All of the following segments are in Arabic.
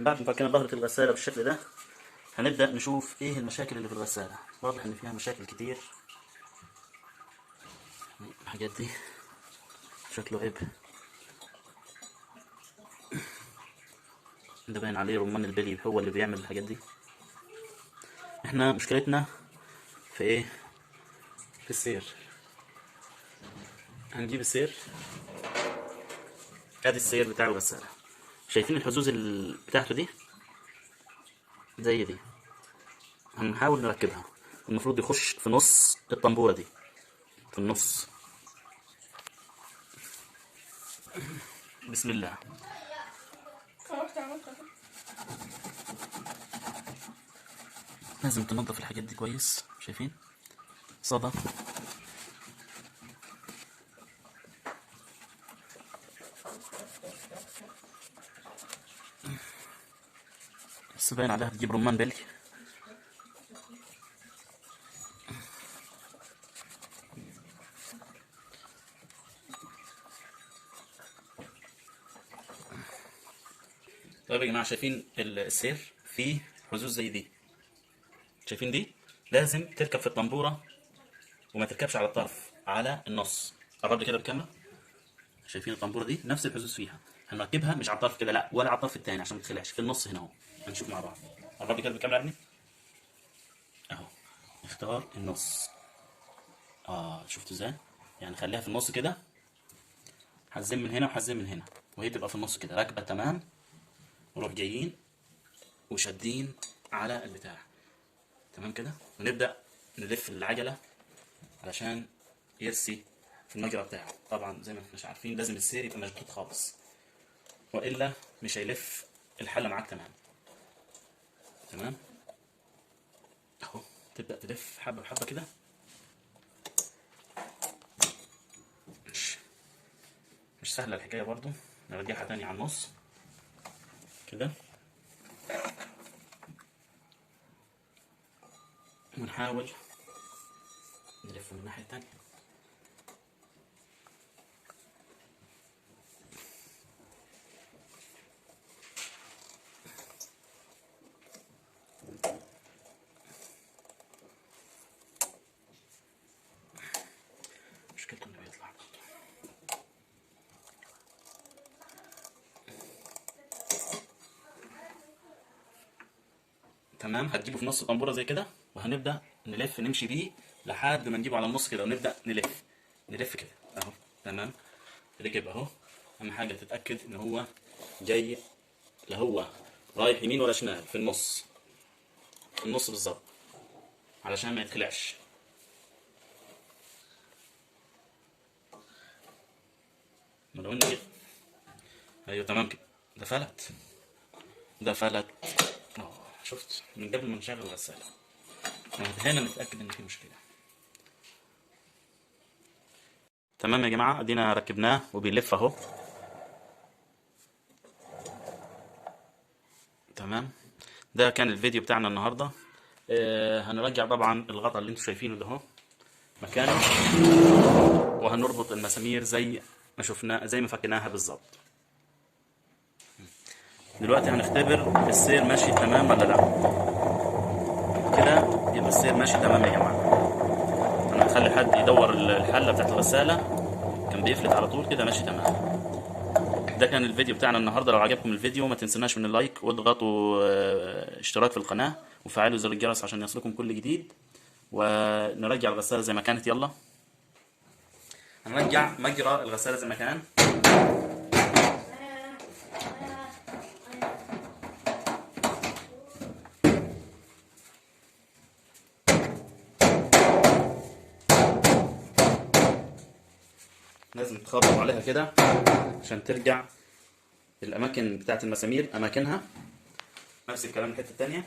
بعد ما فكينا ظهرة الغسالة بالشكل ده هنبدأ نشوف ايه المشاكل اللي في الغسالة. واضح ان فيها مشاكل كتير. الحاجات دي شكله عيب، ده باين عليه رمان البلي هو اللي بيعمل الحاجات دي. احنا مشكلتنا في ايه؟ في السير. هنجيب السير، ادي السير بتاع الغسالة. شايفين الحزوز بتاعته دي زي دي؟ هنحاول نركبها. المفروض يخش في نص الطنبورة دي، في النص. بسم الله. لازم تنظف الحاجات دي كويس. شايفين صدى؟ بس باين عليها تجيب رمان بلي. طيب يا جماعة، شايفين السير فيه حزوز زي دي؟ شايفين دي؟ لازم تركب في الطنبورة وما تركبش على الطرف، على النص. قرب لي كده بالكاميرا. شايفين الطنبورة دي نفس الحزوز فيها؟ هنركبها مش على الطرف كده، لا، ولا على الطرف التاني عشان ما تخلعش، في النص هنا اهو. هنشوف مع بعض. قرب لي كده بالكاميرا يا ابني. اهو، اختار النص. شفتوا ازاي؟ يعني خليها في النص كده، حزين من هنا وحزين من هنا، وهي تبقى في النص كده راكبة تمام. نروح جايين وشادين على البتاع تمام كده، ونبدأ نلف العجلة علشان يرسي في المجرى بتاعه. طبعا زي ما احنا عارفين لازم السير يبقى مشدود خالص، والا مش هيلف الحلة معاك تمام. تمام اهو، تبدأ تلف حبة بحبة كده. مش سهلة الحكاية برضو. نرجعها تاني على النص كده، ونحاول نلف من الناحية التانية. مشكلته انه بيطلع برضه. تمام، هتجيبه في نص الطنبورة زي كده، وهنبدأ نلف نمشي بيه لحد ما نجيبه على النص كده، ونبدأ نلف كده اهو. تمام، ركب اهو. اهم حاجة تتأكد ان هو جاي، لا هو رايح يمين ولا شمال، في النص، في النص بالظبط علشان ما يتخلعش. ما لو انه ايوه تمام كده. ده فلت، ده فلت اهو. شفت من قبل ما نشغل الغسالة. هنا نتأكد ان في مشكلة. تمام يا جماعة، ادينا ركبناه وبيلف اهو. تمام، ده كان الفيديو بتاعنا النهاردة. هنرجع طبعا الغطاء اللي انتوا شايفينه ده اهو مكانه، وهنربط المسامير زي ما شفنا، زي ما فكناها بالظبط. دلوقتي هنختبر السير ماشي تمام ولا لا. كده يبقى السير ماشي تمام يا جماعة. انا هخلي حد يدور الحلة بتاعت الغسالة، كان بيفلت على طول كده، ماشي تمام. ده كان الفيديو بتاعنا النهارده. لو عجبكم الفيديو ما تنسوناش من اللايك، واضغطوا اشتراك في القناة، وفعلوا زر الجرس عشان يصلكم كل جديد. ونرجع الغسالة زي ما كانت. يلا هنرجع مجرى الغسالة زي ما كان. لازم تخبط عليها كده عشان ترجع الأماكن بتاعت المسامير أماكنها. نفس الكلام الحتة التانية.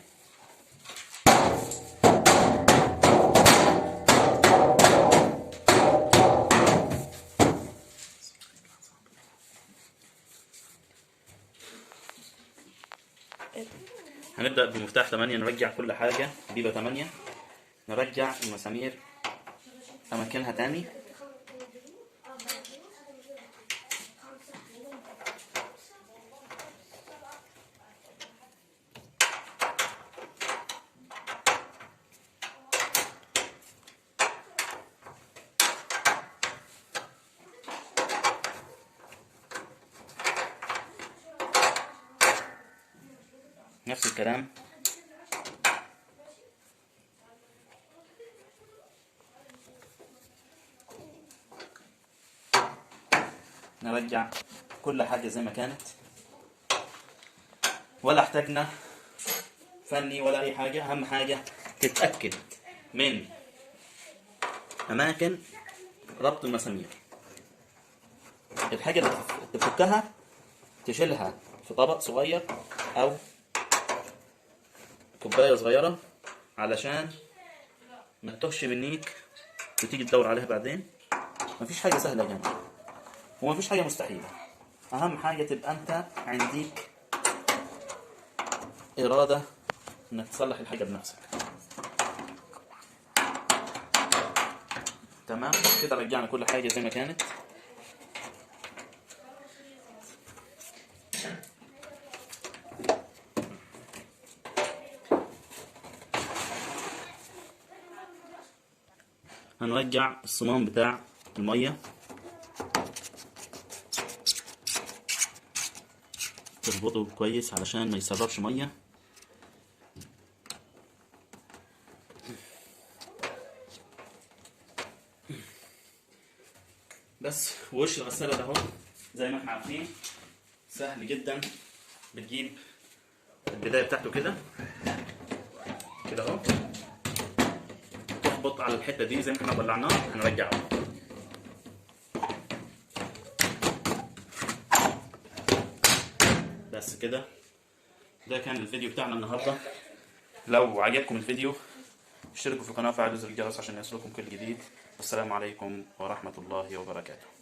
هنبدأ بمفتاح 8 نرجع كل حاجة بيبقى 8. نرجع المسامير أماكنها تاني. نفس الكلام. نرجع كل حاجة زي ما كانت، ولا احتاجنا فني ولا أي حاجة. أهم حاجة تتأكد من أماكن ربط المسامير. الحاجة اللي تفكها تشيلها في طبق صغير أو كوباية صغيرة علشان ما تتوهش منيك وتيجي تدور عليها بعدين. مفيش حاجة سهلة يا جماعة ومفيش حاجة مستحيلة. أهم حاجة تبقى أنت عندك إرادة إنك تصلح الحاجة بنفسك. تمام كده، رجعنا كل حاجة زي ما كانت. هنرجع الصمام بتاع المية، تربطه كويس علشان ما يسربش مية. بس وش الغسالة ده اهو زي ما احنا عارفين سهل جدا. بتجيب البداية بتاعته كده اهو، تخبط على الحتة دي زي ما احنا طلعناه، هنرجعه. بس كده، ده كان الفيديو بتاعنا النهارده. لو عجبكم الفيديو اشتركوا في القناة وفعلوا زر الجرس عشان يصلكم كل جديد. والسلام عليكم ورحمة الله وبركاته.